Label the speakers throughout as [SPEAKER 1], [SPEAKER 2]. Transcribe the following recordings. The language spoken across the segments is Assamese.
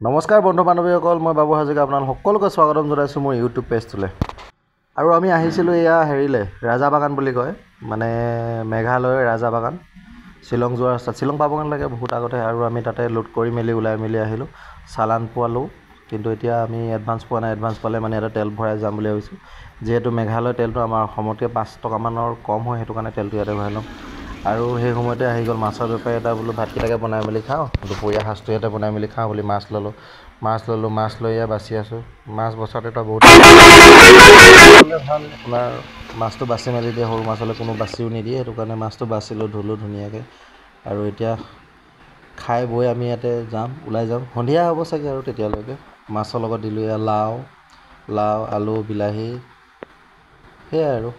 [SPEAKER 1] নমস্কাৰ বন্ধু বান্ধৱীসকল, মই বাবু হাজৰিকা আপোনালোক সকলোকে স্বাগতম জনাইছোঁ মোৰ ইউটিউব পেজটোলৈ। আৰু আমি আহিছিলোঁ এয়া হেৰিলৈ, ৰাজা বাগান বুলি কয়, মানে মেঘালয়ৰ ৰাজা বাগান, শ্বিলং যোৱাৰ ৰাস্তাত। শ্বিলং পাবগৈ লাগে বহুত আগতে, আৰু আমি তাতে লোড কৰি মেলি ওলাই মেলি আহিলোঁ। চালান পোৱালোঁ, কিন্তু এতিয়া আমি এডভান্স পোৱা নাই। এডভান্স পালে মানে এটা তেল ভৰাই যাম বুলি ভাবিছোঁ। যিহেতু মেঘালয় তেলটো আমাৰ অসমতকৈ 5 টকামানৰ কম হয়, সেইটো কাৰণে তেলটো ইয়াতে ভৰাই ল'ম। আৰু সেই সময়তে আহি গ'ল মাছৰ বেপাৰী এটা, বোলো ভাতকেইটাকে বনাই মেলি খাওঁ, দুপৰীয়া সাঁজটো ইয়াতে বনাই মেলি খাওঁ বুলি মাছ ল'লোঁ। মাছ লৈ এয়া বাচি আছোঁ। মাছ বচাওঁতেতো বহুত ভাল, আপোনাৰ মাছটো বাচি মেলি দিয়ে, সৰু মাছ হ'লে কোনো বাচিও নিদিয়ে, সেইটো কাৰণে মাছটো বাচিলোঁ, ধুলোঁ ধুনীয়াকৈ। আৰু এতিয়া খাই বৈ আমি ইয়াতে যাম, ওলাই যাম, সন্ধিয়া হ'ব চাগে। আৰু তেতিয়ালৈকে মাছৰ লগত দিলোঁ এয়া লাও, আলু, বিলাহী, সেয়াই আৰু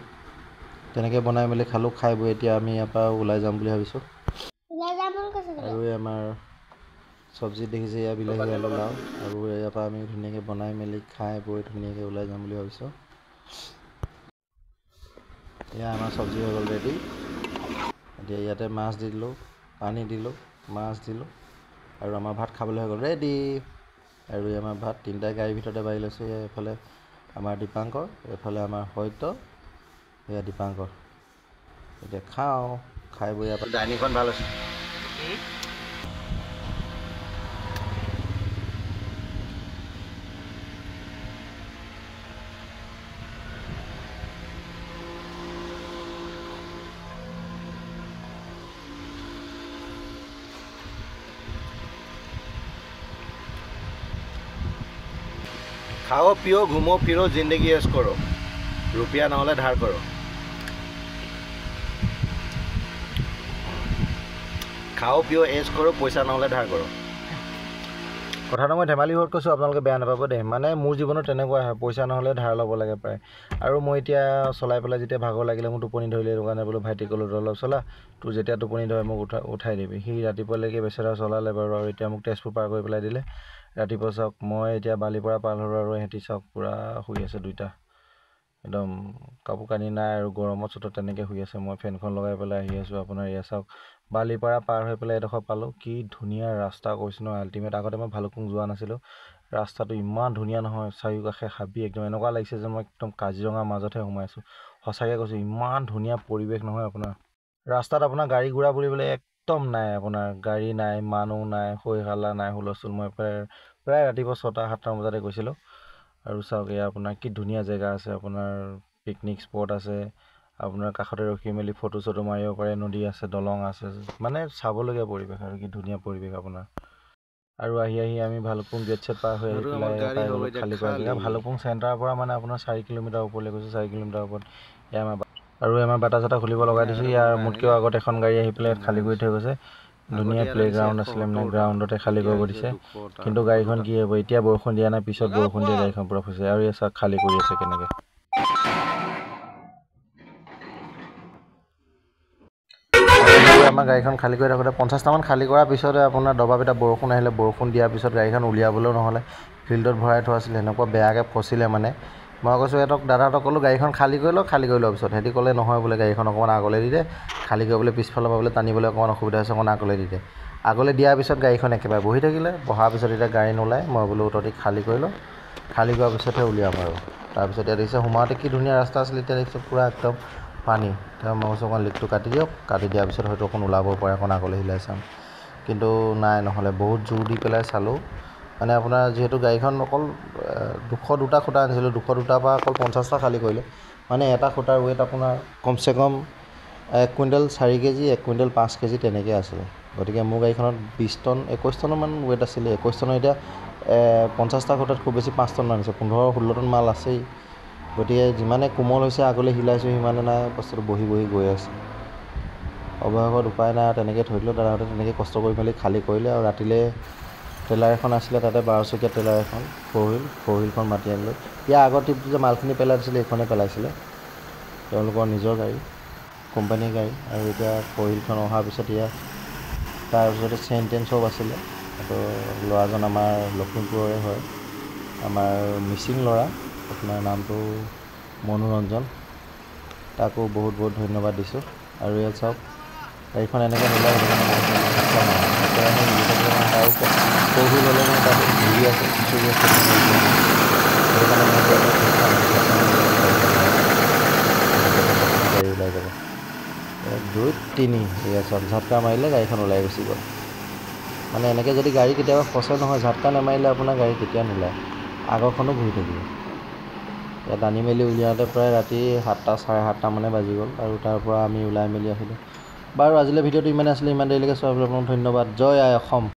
[SPEAKER 1] তেনেকৈ বনাই মেলি খালোঁ। খাই বৈ এতিয়া আমি ইয়াৰ পৰা ওলাই যাম বুলি ভাবিছোঁ। আৰু আমাৰ চব্জি দেখিছে, এয়া বিলাহী, আলু, লাও, আৰু ইয়াৰ পৰা আমি ধুনীয়াকৈ বনাই মেলি খাই বৈ ধুনীয়াকৈ ওলাই যাম বুলি ভাবিছোঁ। এয়া আমাৰ চব্জি হৈ গ'ল ৰেডি। এতিয়া ইয়াতে মাছ দি দিলোঁ, পানী দিলোঁ, মাছ দিলোঁ, আৰু আমাৰ ভাত খাবলৈ হৈ গ'ল ৰেডি। আৰু আমাৰ ভাত তিনিটাই গাড়ীৰ ভিতৰতে বাঢ়ি লৈছোঁ। এইফালে আমাৰ দীপাংকৰ, এইফালে আমাৰ সত্য, এয়া দীপাংকৰ। এতিয়া খাওঁ, খাই বৈ ইয়াৰ পৰা ডাইনিংখন ভাল হৈছে। খাओ पियो घूमो फिरो जिंदगी ऐश करो, रुपया নহ'লে ধাৰ करो। খাओ পিও এছ কৰো, পইচা নহ'লে ধাৰ কৰো। কথাটো মই ধেমালি হোৱাত কৈছোঁ, আপোনালোকে বেয়া নাপাব দেই। মানে মোৰ জীৱনত তেনেকুৱা হয়, পইচা নহ'লে ধাৰ ল'ব লাগে প্ৰায়। আৰু মই এতিয়া চলাই পেলাই যেতিয়া ভাগৰ লাগিলে, মোৰ টোপনি ধৰিলে, সেইটো কাৰণে বোলো ভাইটি ক'লোঁ অলপ চলা, তোৰ যেতিয়া টোপনি ধৰে মোক উঠাই দিবি। সি ৰাতিপুৱালৈকে বেচেৰা চলালে বাৰু, আৰু এতিয়া মোক তেজপুৰ পাৰ কৰি পেলাই দিলে। ৰাতিপুৱা চাওক, মই এতিয়া বালিপৰা পাৰ হ'লোঁ, আৰু সিহঁতি চাওক পূৰা শুই আছে দুইটা, একদম কাপোৰ কানি নাই, আৰু গৰমত চোতত তেনেকৈ শুই আছে। মই ফেনখন লগাই পেলাই আহি আছোঁ। আপোনাৰ এয়া চাওক, বালিপাৰা পাৰ হৈ পেলাই এডোখৰ পালোঁ। কি ধুনীয়া ৰাস্তা কৈছোঁ নহয়, আল্টিমেট। আগতে মই ভালুকপুং যোৱা নাছিলোঁ, ৰাস্তাটো ইমান ধুনীয়া নহয়, চাৰিওকাষে হাবি, একদম এনেকুৱা লাগিছে যে মই একদম কাজিৰঙাৰ মাজতহে সোমাই আছোঁ। সঁচাকৈ কৈছোঁ, ইমান ধুনীয়া পৰিৱেশ নহয় আপোনাৰ। ৰাস্তাত আপোনাৰ গাড়ী ঘোঁৰা বুলিবলৈ একদম নাই, আপোনাৰ গাড়ী নাই, মানুহ নাই, হৈ হাল্লা নাই, হুলস্থুল। মই প্ৰায় ৰাতিপুৱা 6-7 বজাতে গৈছিলোঁ। আৰু চাওক, এয়া আপোনাৰ কি ধুনীয়া জেগা আছে, আপোনাৰ পিকনিক স্পট আছে, আপোনাৰ কাষতে ৰখি মেলি ফটো চটো মাৰিব পাৰে, নদী আছে, দলং আছে, মানে চাবলগীয়া পৰিৱেশ, আৰু কি ধুনীয়া পৰিৱেশ আপোনাৰ। আৰু আহি আমি ভালুকপুং গেট চেট পাৰ হৈ আহি পেলাই পাই গ'লোঁ খালী কৰা জেগা। ভালুকপুং চেণ্টাৰৰ পৰা মানে আপোনাৰ 4 কিলোমিটাৰ ওপৰলৈ গৈছোঁ, 4 কিলোমিটাৰ ওপৰত। আমাৰ বাটা চাটা খুলিব লগাই দিছোঁ। ইয়াৰ মোতকৈও আগত এখন গাড়ী আহি পেলাই খালী কৰি থৈ গৈছে। ধুনীয়া প্লে'গ্ৰাউণ্ড আছিলে, মানে গ্ৰাউণ্ডতে খালী কৰিব দিছে। কিন্তু গাড়ীখন কি হ'ব, এতিয়া বৰষুণ দিয়া নাই, পিছত বৰষুণ দিয়ে গাড়ীখন পূৰা ফচিছে। আৰু এই চাওক খালী কৰি আছে কেনেকৈ। আমাৰ গাড়ীখন খালী কৰি থাকোঁতে 50টামান খালী কৰাৰ পিছতে আপোনাৰ দবাব এটা বৰষুণ আহিলে। বৰষুণ দিয়াৰ পিছত গাড়ীখন উলিয়াবলৈও নহ'লে, ফিল্ডত ভৰাই থোৱা আছিলে, সেনেকুৱা বেয়াকৈ ফচিলে মানে। মই কৈছোঁ দাদাহঁতক ক'লোঁ গাড়ীখন খালী কৰি লোৱাৰ পিছত। সিহঁতি ক'লে নহয় বোলে, গাড়ীখন অকণমান আগলৈ দি দে, খালী কৰিবলৈ পিছফালৰ পৰা বোলে টানিবলৈ অকণমান অসুবিধা হৈছে, অকণমান আগলৈ দি দে। আগলৈ দিয়াৰ পিছত গাড়ীখন একেবাৰে বহি থাকিলে। বহাৰ পিছত এতিয়া গাড়ী নোলায়। মই বোলো তহঁতি খালী কৰি লওঁ, খালী কৰাৰ পিছতহে উলিয়াম আৰু। তাৰপিছত এতিয়া দেখিছে সোমাওঁতে কি ধুনীয়া ৰাস্তা আছিলে, এতিয়া দেখিছোঁ পূৰা একদম পানী। তেওঁ মই কৈছোঁ অকণ লিকটো কাটি দিয়ক, কাটি দিয়াৰ পিছত হয়তো অকণ ওলাব পাৰে, অকণ আগলৈ হিলাই চাম। কিন্তু নাই, নহ'লে বহুত জোৰ দি পেলাই চালোঁ। মানে আপোনাৰ যিহেতু গাড়ীখন অকল 202টা খুঁটা আনিছিলোঁ, 202টাৰ পৰা অকল 50টা খালী কৰিলোঁ। মানে এটা খুঁটাৰ ৱেইট আপোনাৰ কমচে কম 1 কুইণ্টেল 4 কেজি, 1 কুইণ্টেল 5 কেজি তেনেকৈ আছিলে। গতিকে মোৰ গাড়ীখনত 20 টন 21 টনমান ৱেইট আছিলে। 21 টনৰ এতিয়া 50টা খুঁটাত খুব বেছি 5 টন আনিছে, 15-16 টন মাল আছেই। গতিকে যিমানে কোমল হৈছে, আগলৈ হিলাইছোঁ সিমানে নাই, বস্তুটো বহি গৈ আছে। অৱশেষত উপায় নাই, তেনেকৈ থৈ দিলোঁ। দাদাহঁতে তেনেকৈ কষ্ট কৰি মেলি খালী কৰিলে। আৰু ৰাতিলৈ ট্ৰেইলাৰ এখন আছিলে, তাতে 12 চকীয়া ট্ৰেইলাৰ এখন, ফ'ৰ হুইলখন মাতি আনিলোঁ। ইয়াৰ আগৰ ট্ৰিপটো যে মালখিনি পেলাই দিছিলে, এইখনে পেলাইছিলে, তেওঁলোকৰ নিজৰ গাড়ী, কোম্পানীৰ গাড়ী। আৰু এতিয়া ফ'ৰ হুইলখন অহাৰ পিছত তাৰপিছতে চেইন চব আছিলে। তো ল'ৰাজন আমাৰ লখিমপুৰৰে হয়, আমাৰ মিচিং ল'ৰা, আপোনাৰ নামটো মনোৰঞ্জন, তাকো বহুত ধন্যবাদ দিছোঁ। আৰু ইয়াত চাওক গাড়ীখন এনেকৈ নোলায়, আৰু সৰু হ'লে মানে তাত ঘূৰি আছে চুচৰি আছে সেইকাৰণে মই গাড়ী ওলাই যাব 1 2 3 এয়া চব ঝাটকা মাৰিলে গাড়ীখন ওলাই গুচি গ'ল মানে এনেকৈ যদি গাড়ী কেতিয়াবা ফচে নহয় ঝাটকা নামাৰিলে আপোনাৰ গাড়ী কেতিয়া নোলায় আগৰখনো ঘূৰি থাকিব ইয়াত আনি মেলি উলিয়াওঁতে প্ৰায় ৰাতি 7টা 7:30 মানে বাজি গ'ল আৰু তাৰ পৰা আমি ওলাই মেলি আহিলোঁ বাৰু আজিলৈ ভিডিঅ'টো ইমানে আছিলে ইমান দেৰিলৈকে চোৱাৰ বাবে আপোনাক ধন্যবাদ জয় আই অসম